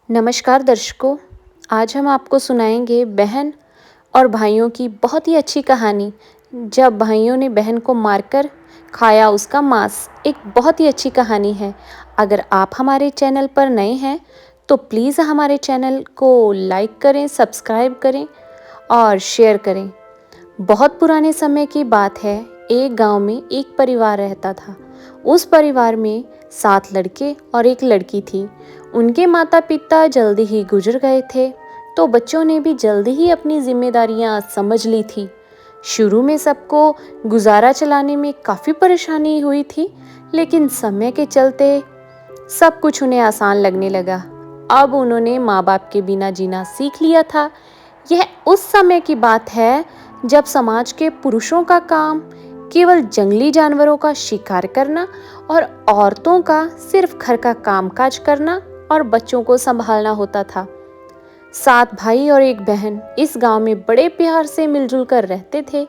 नमस्कार दर्शकों। आज हम आपको सुनाएंगे बहन और भाइयों की बहुत ही अच्छी कहानी। जब भाइयों ने बहन को मारकर खाया उसका मांस। एक बहुत ही अच्छी कहानी है। अगर आप हमारे चैनल पर नए हैं तो प्लीज़ हमारे चैनल को लाइक करें, सब्सक्राइब करें और शेयर करें। बहुत पुराने समय की बात है। एक गांव में एक परिवार रहता था। उस परिवार में 7 लड़के और एक लड़की थी। उनके माता पिता जल्दी ही गुजर गए थे, तो बच्चों ने भी जल्दी ही अपनी जिम्मेदारियां समझ ली थी। शुरू में सबको गुजारा चलाने में काफ़ी परेशानी हुई थी, लेकिन समय के चलते सब कुछ उन्हें आसान लगने लगा। अब उन्होंने माँ बाप के बिना जीना सीख लिया था। यह उस समय की बात है जब समाज के पुरुषों का काम केवल जंगली जानवरों का शिकार करना और औरतों का सिर्फ घर का कामकाज करना और बच्चों को संभालना होता था। 7 भाई और एक बहन इस गांव में बड़े प्यार से मिलजुल कर रहते थे।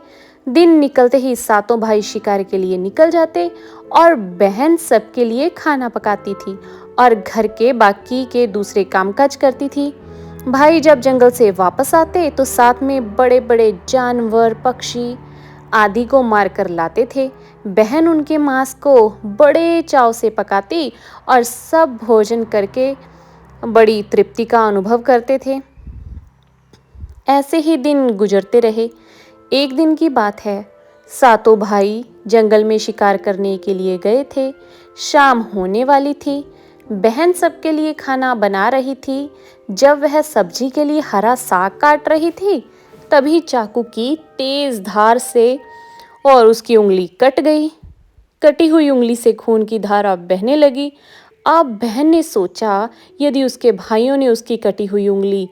दिन निकलते ही सातों भाई शिकार के लिए निकल जाते और बहन सबके लिए खाना पकाती थी और घर के बाकी के दूसरे कामकाज करती थी। भाई जब जंगल से वापस आते तो साथ में बड़े बड़े जानवर, पक्षी आदि को मार कर लाते थे। बहन उनके मांस को बड़े चाव से पकाती और सब भोजन करके बड़ी तृप्ति का अनुभव करते थे। ऐसे ही दिन गुजरते रहे। एक दिन की बात है, सातों भाई जंगल में शिकार करने के लिए गए थे। शाम होने वाली थी। बहन सबके लिए खाना बना रही थी। जब वह सब्जी के लिए हरा साग काट रही थी, तभी चाकू की तेज धार से और उसकी उंगली कट गई। कटी हुई उंगली से खून की धारा बहने लगी। अब बहन ने सोचा, यदि उसके भाइयों ने उसकी कटी हुई उंगली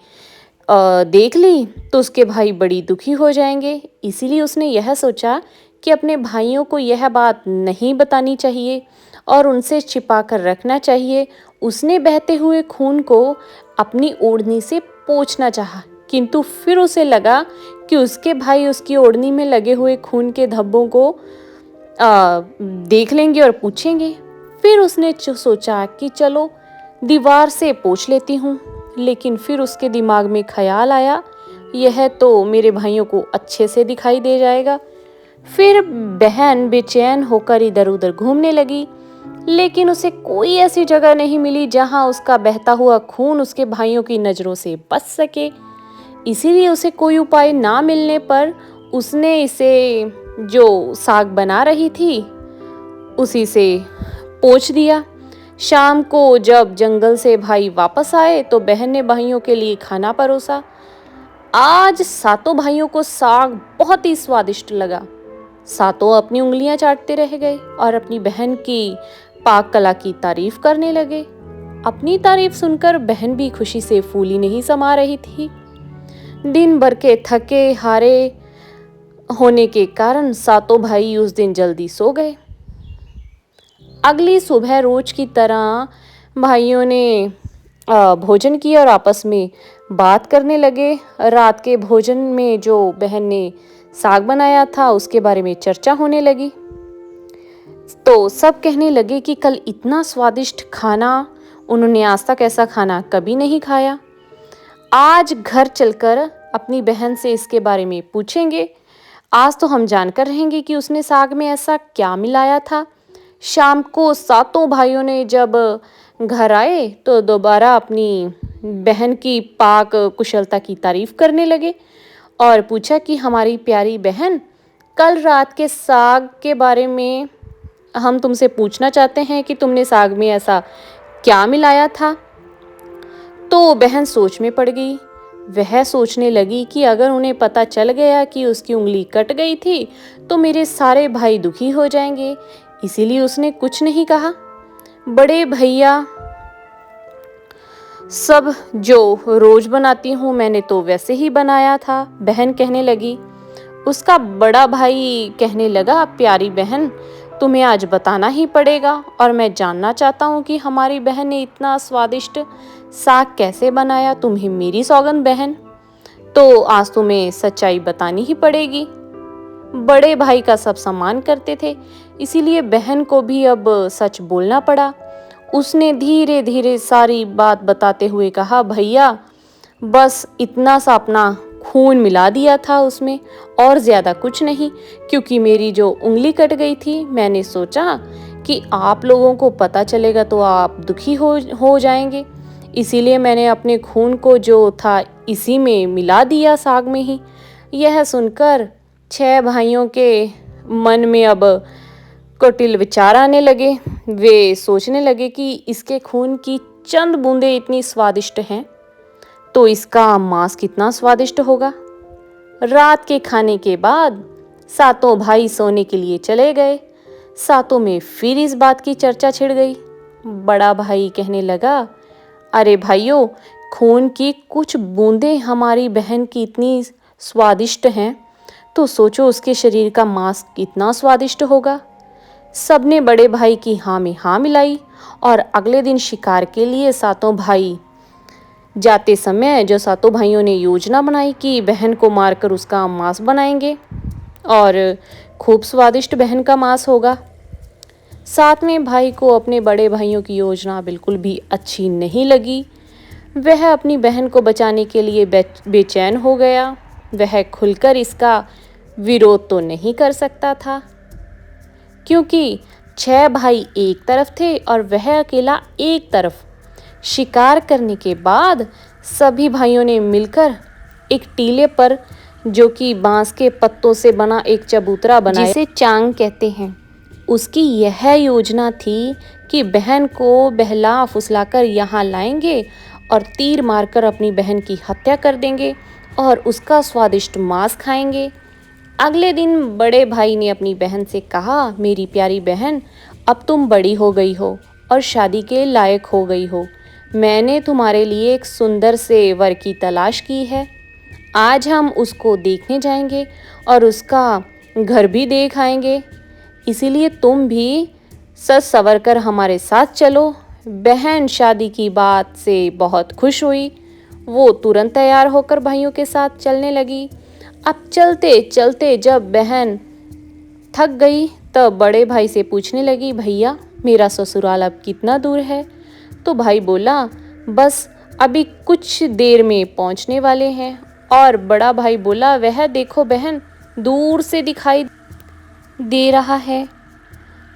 देख ली तो उसके भाई बड़ी दुखी हो जाएंगे। इसीलिए उसने यह सोचा कि अपने भाइयों को यह बात नहीं बतानी चाहिए और उनसे छिपा कर रखना चाहिए। उसने बहते हुए खून को अपनी ओढ़नी से पोंछना चाहा, किंतु फिर उसे लगा कि उसके भाई उसकी ओढ़नी में लगे हुए खून के धब्बों को देख लेंगे और पूछेंगे। फिर उसने सोचा कि चलो दीवार से पोंछ लेती हूँ। लेकिन फिर उसके दिमाग में ख्याल आया, यह तो मेरे भाइयों को अच्छे से दिखाई दे जाएगा। फिर बहन बेचैन होकर इधर उधर घूमने लगी, लेकिन उसे कोई ऐसी जगह नहीं मिली जहां उसका बहता हुआ खून उसके भाइयों की नजरों से बच सके। इसीलिए उसे कोई उपाय ना मिलने पर उसने इसे जो साग बना रही थी उसी से पोंछ दिया। शाम को जब जंगल से भाई वापस आए तो बहन ने भाइयों के लिए खाना परोसा। आज सातों भाइयों को साग बहुत ही स्वादिष्ट लगा। सातों अपनी उंगलियां चाटते रह गए और अपनी बहन की पाक कला की तारीफ करने लगे। अपनी तारीफ सुनकर बहन भी खुशी से फूली नहीं समा रही थी। दिन भर के थके हारे होने के कारण सातों भाई उस दिन जल्दी सो गए। अगली सुबह रोज की तरह भाइयों ने भोजन किया और आपस में बात करने लगे। रात के भोजन में जो बहन ने साग बनाया था उसके बारे में चर्चा होने लगी। तो सब कहने लगे कि कल इतना स्वादिष्ट खाना उन्होंने आज तक ऐसा खाना कभी नहीं खाया। आज घर चलकर अपनी बहन से इसके बारे में पूछेंगे। आज तो हम जानकर रहेंगे कि उसने साग में ऐसा क्या मिलाया था। शाम को सातों भाइयों ने जब घर आए तो दोबारा अपनी बहन की पाक कुशलता की तारीफ करने लगे और पूछा कि हमारी प्यारी बहन, कल रात के साग के बारे में हम तुमसे पूछना चाहते हैं कि तुमने साग में ऐसा क्या मिलाया था। तो बहन सोच में पड़ गई। वह सोचने लगी कि अगर उन्हें पता चल गया कि उसकी उंगली कट गई थी तो मेरे सारे भाई दुखी हो जाएंगे। इसीलिए उसने कुछ नहीं कहा। बड़े भैया सब जो रोज बनाती हूँ मैंने तो वैसे ही बनाया था, बहन कहने लगी। उसका बड़ा भाई कहने लगा, प्यारी बहन तुम्हें आज बताना ही पड़ेगा और मैं जानना चाहता हूँ कि हमारी बहन ने इतना स्वादिष्ट साग कैसे बनाया। तुम्हें मेरी सौगंध बहन, तो आज तुम्हें सच्चाई बतानी ही पड़ेगी। बड़े भाई का सब सम्मान करते थे, इसीलिए बहन को भी अब सच बोलना पड़ा। उसने धीरे धीरे सारी बात बताते हुए कहा, भैया बस इतना सा अपना खून मिला दिया था उसमें, और ज़्यादा कुछ नहीं। क्योंकि मेरी जो उंगली कट गई थी, मैंने सोचा कि आप लोगों को पता चलेगा तो आप दुखी हो जाएंगे, इसीलिए मैंने अपने खून को जो था इसी में मिला दिया, साग में ही। यह सुनकर 6 भाइयों के मन में अब कुटिल विचार आने लगे। वे सोचने लगे कि इसके खून की चंद बूंदें इतनी स्वादिष्ट हैं, तो इसका मांस कितना स्वादिष्ट होगा। रात के खाने के बाद सातों भाई सोने के लिए चले गए। सातों में फिर इस बात की चर्चा छिड़ गई। बड़ा भाई कहने लगा, अरे भाइयों, खून की कुछ बूंदें हमारी बहन की इतनी स्वादिष्ट हैं, तो सोचो उसके शरीर का मांस कितना स्वादिष्ट होगा। सबने बड़े भाई की हाँ में हाँ मिलाई और अगले दिन शिकार के लिए सातों भाई जाते समय जो सातों भाइयों ने योजना बनाई कि बहन को मारकर उसका मांस बनाएंगे और खूब स्वादिष्ट बहन का मांस होगा। सातवें भाई को अपने बड़े भाइयों की योजना बिल्कुल भी अच्छी नहीं लगी। वह अपनी बहन को बचाने के लिए बेचैन हो गया। वह खुलकर इसका विरोध तो नहीं कर सकता था, क्योंकि 6 भाई एक तरफ थे और वह अकेला एक तरफ। शिकार करने के बाद सभी भाइयों ने मिलकर एक टीले पर, जो कि बांस के पत्तों से बना एक चबूतरा बनाया, जिसे चांग कहते हैं। उसकी यह योजना थी कि बहन को बहला फुसलाकर यहाँ लाएंगे और तीर मारकर अपनी बहन की हत्या कर देंगे और उसका स्वादिष्ट मांस खाएंगे। अगले दिन बड़े भाई ने अपनी बहन से कहा, मेरी प्यारी बहन, अब तुम बड़ी हो गई हो और शादी के लायक हो गई हो। मैंने तुम्हारे लिए एक सुंदर से वर की तलाश की है। आज हम उसको देखने जाएंगे और उसका घर भी देख आएंगे। इसीलिए तुम भी सज संवर कर हमारे साथ चलो। बहन शादी की बात से बहुत खुश हुई। वो तुरंत तैयार होकर भाइयों के साथ चलने लगी। अब चलते चलते जब बहन थक गई, तब बड़े भाई से पूछने लगी, भैया मेरा ससुराल अब कितना दूर है? तो भाई बोला, बस अभी कुछ देर में पहुंचने वाले हैं। और बड़ा भाई बोला, वह देखो बहन, दूर से दिखाई दे रहा है।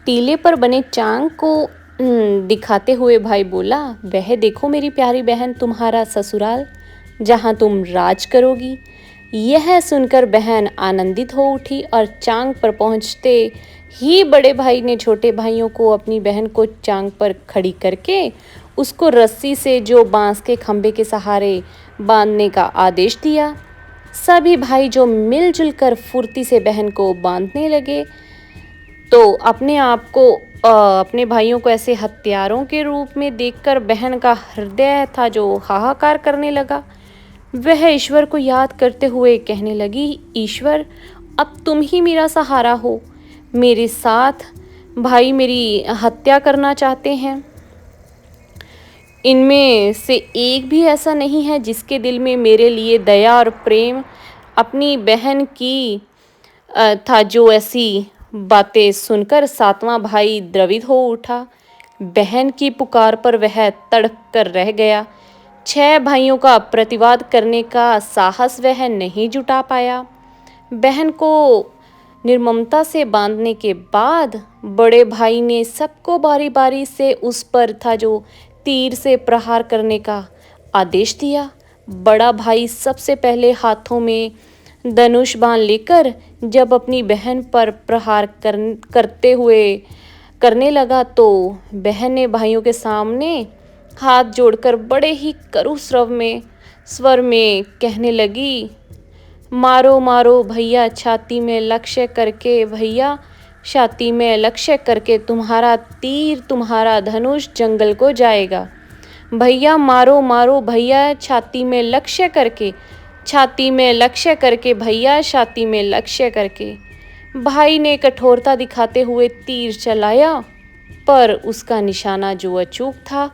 टीले पर बने चांग को दिखाते हुए भाई बोला, वह देखो मेरी प्यारी बहन, तुम्हारा ससुराल, जहां तुम राज करोगी। यह सुनकर बहन आनंदित हो उठी और चांग पर पहुंचते ही बड़े भाई ने छोटे भाइयों को अपनी बहन को चांग पर खड़ी करके उसको रस्सी से जो बांस के खंभे के सहारे बांधने का आदेश दिया। सभी भाई जो मिलजुल कर फुर्ती से बहन को बांधने लगे, तो अपने आप को अपने भाइयों को ऐसे हत्यारों के रूप में देखकर बहन का हृदय था जो हाहाकार करने लगा। वह ईश्वर को याद करते हुए कहने लगी, ईश्वर, अब तुम ही मेरा सहारा हो। मेरे साथ भाई मेरी हत्या करना चाहते हैं। इनमें से एक भी ऐसा नहीं है जिसके दिल में मेरे लिए दया और प्रेम अपनी बहन की था। जो ऐसी बातें सुनकर सातवां भाई द्रवित हो उठा। बहन की पुकार पर वह तड़प कर रह गया। 6 भाइयों का प्रतिवाद करने का साहस वह नहीं जुटा पाया। बहन को निर्ममता से बांधने के बाद बड़े भाई ने सबको बारी बारी से उस पर था जो तीर से प्रहार करने का आदेश दिया। बड़ा भाई सबसे पहले हाथों में धनुष बाण लेकर जब अपनी बहन पर प्रहार करने लगा, तो बहन ने भाइयों के सामने हाथ जोड़कर बड़े ही कड़ू स्वर में कहने लगी, मारो मारो भैया, छाती में लक्ष्य करके, भैया छाती में लक्ष्य करके, तुम्हारा तीर तुम्हारा धनुष जंगल को जाएगा। भैया मारो मारो भैया, छाती में लक्ष्य करके, छाती में लक्ष्य करके, भैया छाती में लक्ष्य करके। भाई ने कठोरता दिखाते हुए तीर चलाया, पर उसका निशाना जो अचूक था,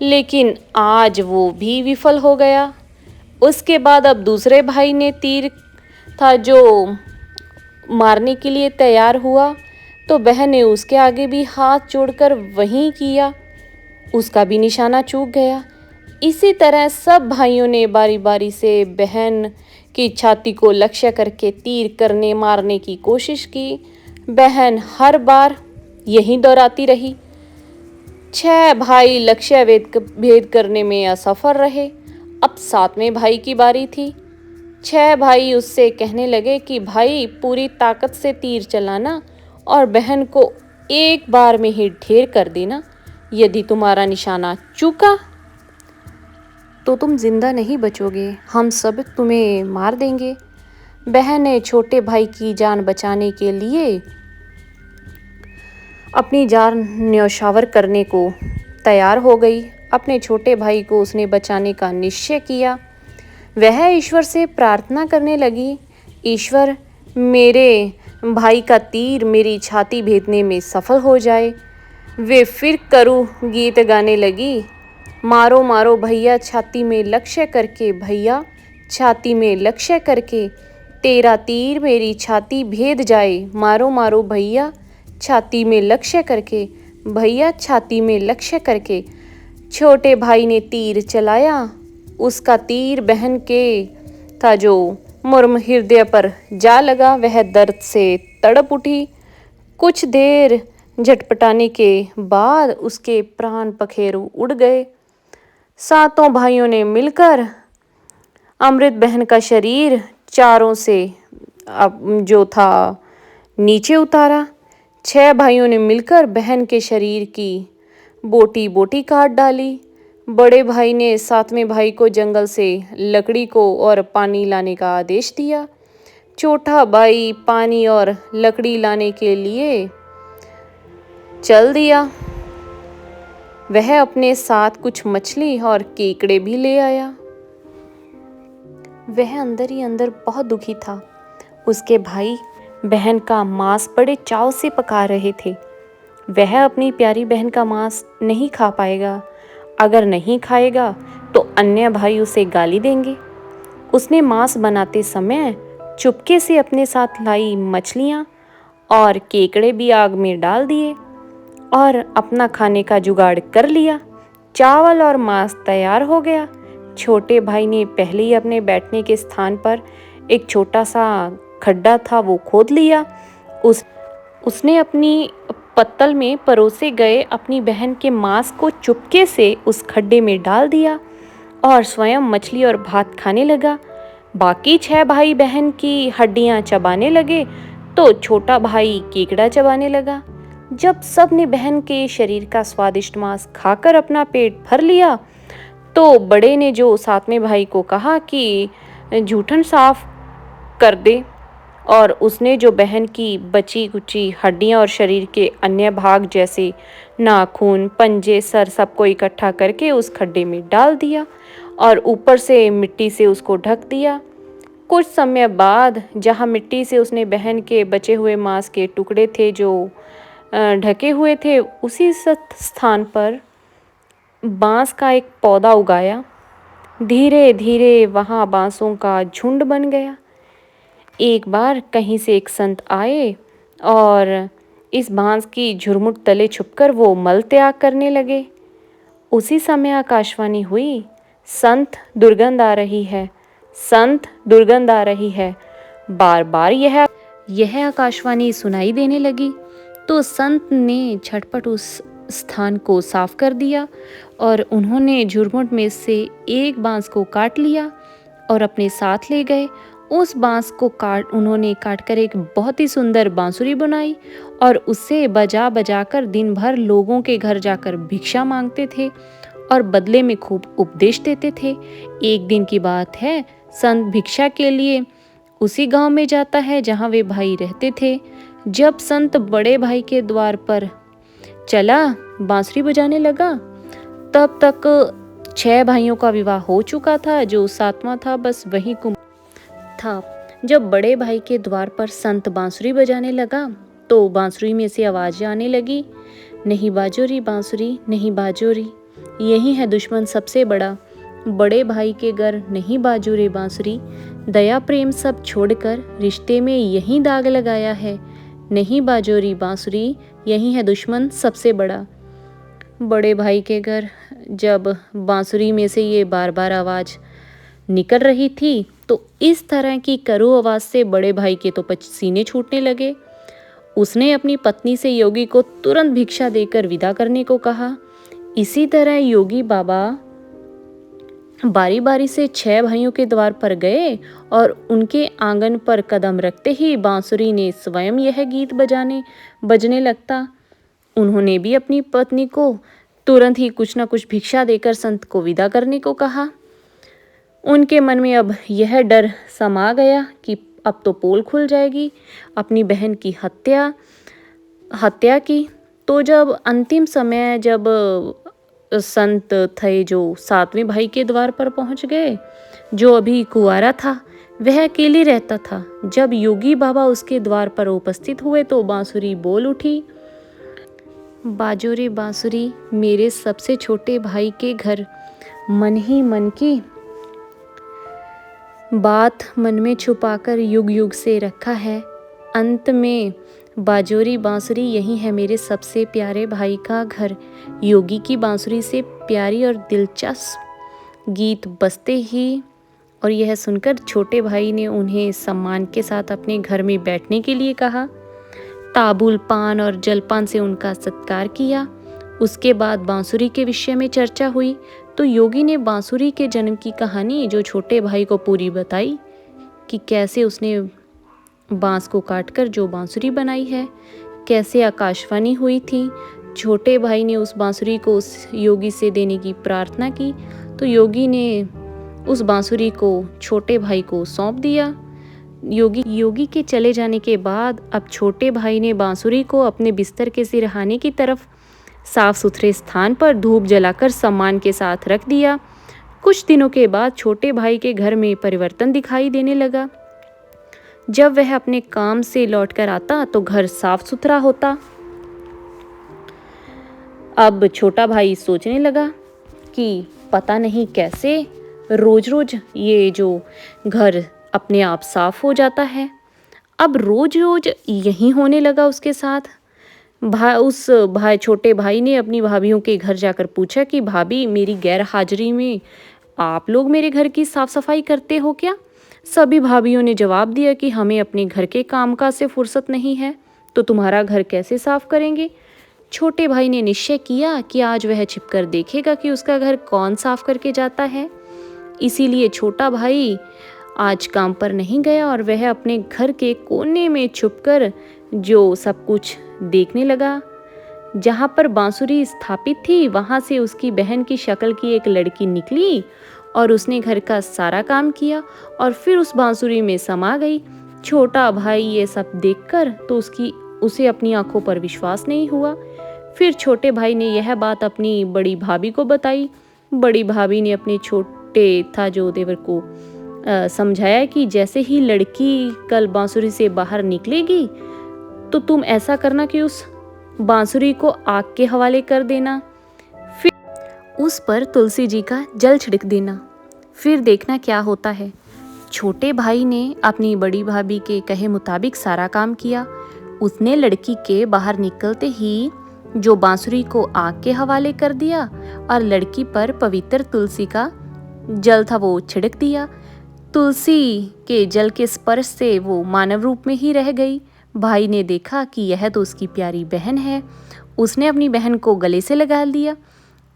लेकिन आज वो भी विफल हो गया। उसके बाद अब दूसरे भाई ने तीर था जो मारने के लिए तैयार हुआ, तो बहन ने उसके आगे भी हाथ जोड़कर वहीं किया। उसका भी निशाना चूक गया। इसी तरह सब भाइयों ने बारी बारी से बहन की छाती को लक्ष्य करके तीर करने मारने की कोशिश की। बहन हर बार यही दोहराती रही। 6 भाई लक्ष्य भेद करने में असफल रहे। अब 7वें भाई की बारी थी। 6 भाई उससे कहने लगे कि भाई पूरी ताकत से तीर चलाना और बहन को एक बार में ही ढेर कर देना। यदि तुम्हारा निशाना चूका तो तुम जिंदा नहीं बचोगे, हम सब तुम्हें मार देंगे। बहन ने छोटे भाई की जान बचाने के लिए अपनी जान न्यौछावर करने को तैयार हो गई। अपने छोटे भाई को उसने बचाने का निश्चय किया। वह ईश्वर से प्रार्थना करने लगी, ईश्वर मेरे भाई का तीर मेरी छाती भेदने में सफल हो जाए। वे फिर करू गीत गाने लगी, मारो मारो भैया छाती में लक्ष्य करके, भैया छाती में लक्ष्य करके, तेरा तीर मेरी छाती भेद जाए। मारो मारो भैया छाती में लक्ष्य करके, भैया छाती में लक्ष्य करके। छोटे भाई ने तीर चलाया। उसका तीर बहन के था जो मुर्म हृदय पर जा लगा। वह दर्द से तड़प उठी। कुछ देर झटपटाने के बाद उसके प्राण पखेरु उड़ गए। 7 भाइयों ने मिलकर अमृत बहन का शरीर चारों से जो था नीचे उतारा। 6 भाइयों ने मिलकर बहन के शरीर की बोटी बोटी काट डाली। बड़े भाई ने 7वें भाई को जंगल से लकड़ी को और पानी लाने का आदेश दिया। छोटा भाई पानी और लकड़ी लाने के लिए चल दिया। वह अपने साथ कुछ मछली और केकड़े भी ले आया। वह अंदर ही अंदर बहुत दुखी था। उसके भाई बहन का मांस बड़े चाव से पका रहे थे। वह अपनी प्यारी बहन का मांस नहीं खा पाएगा। अगर नहीं खाएगा तो अन्य भाई उसे गाली देंगे। उसने मांस बनाते समय चुपके से अपने साथ लाई मछलियाँ और केकड़े भी आग में डाल दिए और अपना खाने का जुगाड़ कर लिया। चावल और मांस तैयार हो गया। छोटे भाई ने पहले ही अपने बैठने के स्थान पर एक छोटा सा खड्डा था वो खोद लिया। उसने अपनी पत्तल में परोसे गए अपनी बहन के मांस को चुपके से उस खड्डे में डाल दिया और स्वयं मछली और भात खाने लगा। बाकी 6 भाई बहन की हड्डियां चबाने लगे तो छोटा भाई केकड़ा चबाने लगा। जब सब ने बहन के शरीर का स्वादिष्ट मांस खाकर अपना पेट भर लिया तो बड़े ने जो 7वें भाई को कहा कि जूठन साफ कर दे, और उसने जो बहन की बची कुची हड्डियां और शरीर के अन्य भाग जैसे नाखून, पंजे, सर सबको इकट्ठा करके उस खड्डे में डाल दिया और ऊपर से मिट्टी से उसको ढक दिया। कुछ समय बाद जहाँ मिट्टी से उसने बहन के बचे हुए मांस के टुकड़े थे जो ढके हुए थे, उसी स्थान पर बांस का एक पौधा उगाया। धीरे धीरे वहाँ बांसों का झुंड बन गया। एक बार कहीं से एक संत आए और इस बांस की झुरमुट तले छुपकर वो मल त्याग करने लगे। उसी समय आकाशवाणी हुई, संत दुर्गंध आ रही है, संत दुर्गंध आ रही है। बार बार यह आकाशवाणी सुनाई देने लगी तो संत ने झटपट उस स्थान को साफ कर दिया और उन्होंने झुरमुट में से एक बांस को काट लिया और अपने साथ ले गए। उस बांस को उन्होंने काटकर एक बहुत ही सुंदर बांसुरी बनाई और उससे बजा बजा कर दिन भर लोगों के घर जाकर भिक्षा मांगते थे और बदले में खूब उपदेश देते थे। एक दिन की बात है, संत भिक्षा के लिए उसी गांव में जाता है जहां वे भाई रहते थे। जब संत बड़े भाई के द्वार पर चला, बांसुरी बजाने लगा, तब तक 6 भाइयों का विवाह हो चुका था। जो 7वां था बस वही था। जब बड़े भाई के द्वार पर संत बांसुरी बजाने लगा तो बांसुरी में से आवाज़ें आने लगी, नहीं बाजोरी बांसुरी, नहीं बाजोरी, यही है दुश्मन सबसे बड़ा। बड़े भाई के घर नहीं बाजू रे बांसुरी, दया प्रेम सब छोड़कर रिश्ते में यही दाग लगाया है। नहीं बाजोरी बांसुरी, यही है दुश्मन सबसे बड़ा। बड़े भाई के घर जब बांसुरी में से ये बार बार आवाज़ निकल रही थी तो इस तरह की करू आवाज़ से बड़े भाई के तो पसीने छूटने लगे। उसने अपनी पत्नी से योगी को तुरंत भिक्षा देकर विदा करने को कहा। इसी तरह योगी बाबा बारी बारी से 6 भाइयों के द्वार पर गए और उनके आंगन पर कदम रखते ही बांसुरी ने स्वयं यह गीत बजने लगता। उन्होंने भी अपनी पत्नी को तुरंत ही कुछ न कुछ भिक्षा देकर संत को विदा करने को कहा। उनके मन में अब यह डर समा गया कि अब तो पोल खुल जाएगी। अपनी बहन की हत्या की। तो जब अंतिम समय जब संत थे जो 7वें भाई के द्वार पर पहुंच गए, जो अभी कुंवारा था, वह अकेले रहता था। जब योगी बाबा उसके द्वार पर उपस्थित हुए तो बांसुरी बोल उठी, बाजो रे बांसुरी, मेरे सबसे छोटे भाई के घर। मन ही मन की बात मन में छुपाकर युग युग से रखा है। अंत में बाजोरी बांसुरी यही है मेरे सबसे प्यारे भाई का घर। योगी की बांसुरी से प्यारी और दिलचस्प गीत बजते ही और यह सुनकर छोटे भाई ने उन्हें सम्मान के साथ अपने घर में बैठने के लिए कहा। ताबूल पान और जलपान से उनका सत्कार किया। उसके बाद बांसुरी के विषय में चर्चा हुई तो योगी ने बांसुरी के जन्म की कहानी जो छोटे भाई को पूरी बताई कि कैसे उसने बांस को काटकर जो बांसुरी बनाई है, कैसे आकाशवाणी हुई थी। छोटे भाई ने उस बांसुरी को उस योगी से देने की प्रार्थना की तो योगी ने उस बांसुरी को छोटे भाई को सौंप दिया। योगी के चले जाने के बाद अब छोटे भाई ने बांसुरी को अपने बिस्तर के सिरहाने की तरफ साफ सुथरे स्थान पर धूप जलाकर सम्मान के साथ रख दिया। कुछ दिनों के बाद छोटे भाई के घर में परिवर्तन दिखाई देने लगा। जब वह अपने काम से लौटकर आता तो घर साफ सुथरा होता। अब छोटा भाई सोचने लगा कि पता नहीं कैसे रोज रोज ये जो घर अपने आप साफ हो जाता है। अब रोज रोज यही होने लगा उसके साथ। छोटे भाई ने अपनी भाभीयों के घर जाकर पूछा कि भाभी, मेरी गैर हाजिरी में आप लोग मेरे घर की साफ सफाई करते हो क्या? सभी भाभीयों ने जवाब दिया कि हमें अपने घर के कामकाज से फुर्सत नहीं है, तो तुम्हारा घर कैसे साफ करेंगे? छोटे भाई ने निश्चय किया कि आज वह छिपकर देखेगा कि उसका घर कौन साफ करके जाता है। इसीलिए छोटा भाई आज काम पर नहीं गया और वह अपने घर के कोने में छुपकर जो सब कुछ देखने लगा। जहाँ पर बांसुरी स्थापित थी वहाँ से उसकी बहन की शक्ल की एक लड़की निकली और उसने घर का सारा काम किया और फिर उस बांसुरी में समा गई। छोटा भाई ये सब देखकर तो उसे अपनी आंखों पर विश्वास नहीं हुआ। फिर छोटे भाई ने यह बात अपनी बड़ी भाभी को बताई। बड़ी भाभी ने अपने छोटे था जो देवर को समझाया कि जैसे ही लड़की कल बांसुरी से बाहर निकलेगी तो तुम ऐसा करना कि उस बांसुरी को आग के हवाले कर देना, फिर उस पर तुलसी जी का जल छिड़क देना, फिर देखना क्या होता है। छोटे भाई ने अपनी बड़ी भाभी के कहे मुताबिक सारा काम किया। उसने लड़की के बाहर निकलते ही जो बांसुरी को आग के हवाले कर दिया और लड़की पर पवित्र तुलसी का जल था वो छिड़क दिया। तुलसी के जल के स्पर्श से वो मानव रूप में ही रह गई। भाई ने देखा कि यह तो उसकी प्यारी बहन है। उसने अपनी बहन को गले से लगा लिया।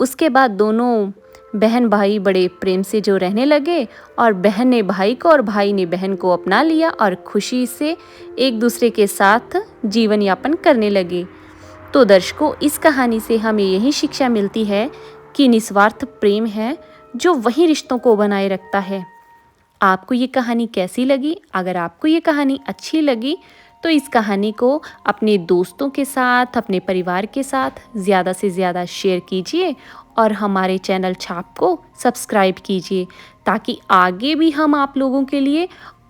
उसके बाद दोनों बहन भाई बड़े प्रेम से जो रहने लगे और बहन ने भाई को और भाई ने बहन को अपना लिया और खुशी से एक दूसरे के साथ जीवन यापन करने लगे। तो दर्शकों, इस कहानी से हमें यही शिक्षा मिलती है कि निस्वार्थ प्रेम है जो वही रिश्तों को बनाए रखता है। आपको ये कहानी कैसी लगी? अगर आपको ये कहानी अच्छी लगी तो इस कहानी को अपने दोस्तों के साथ, अपने परिवार के साथ ज़्यादा से ज़्यादा शेयर कीजिए और हमारे चैनल छाप को सब्सक्राइब कीजिए ताकि आगे भी हम आप लोगों के लिए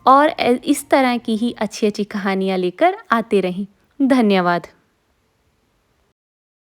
और इस तरह की ही अच्छी अच्छी कहानियाँ लेकर आते रहें। धन्यवाद।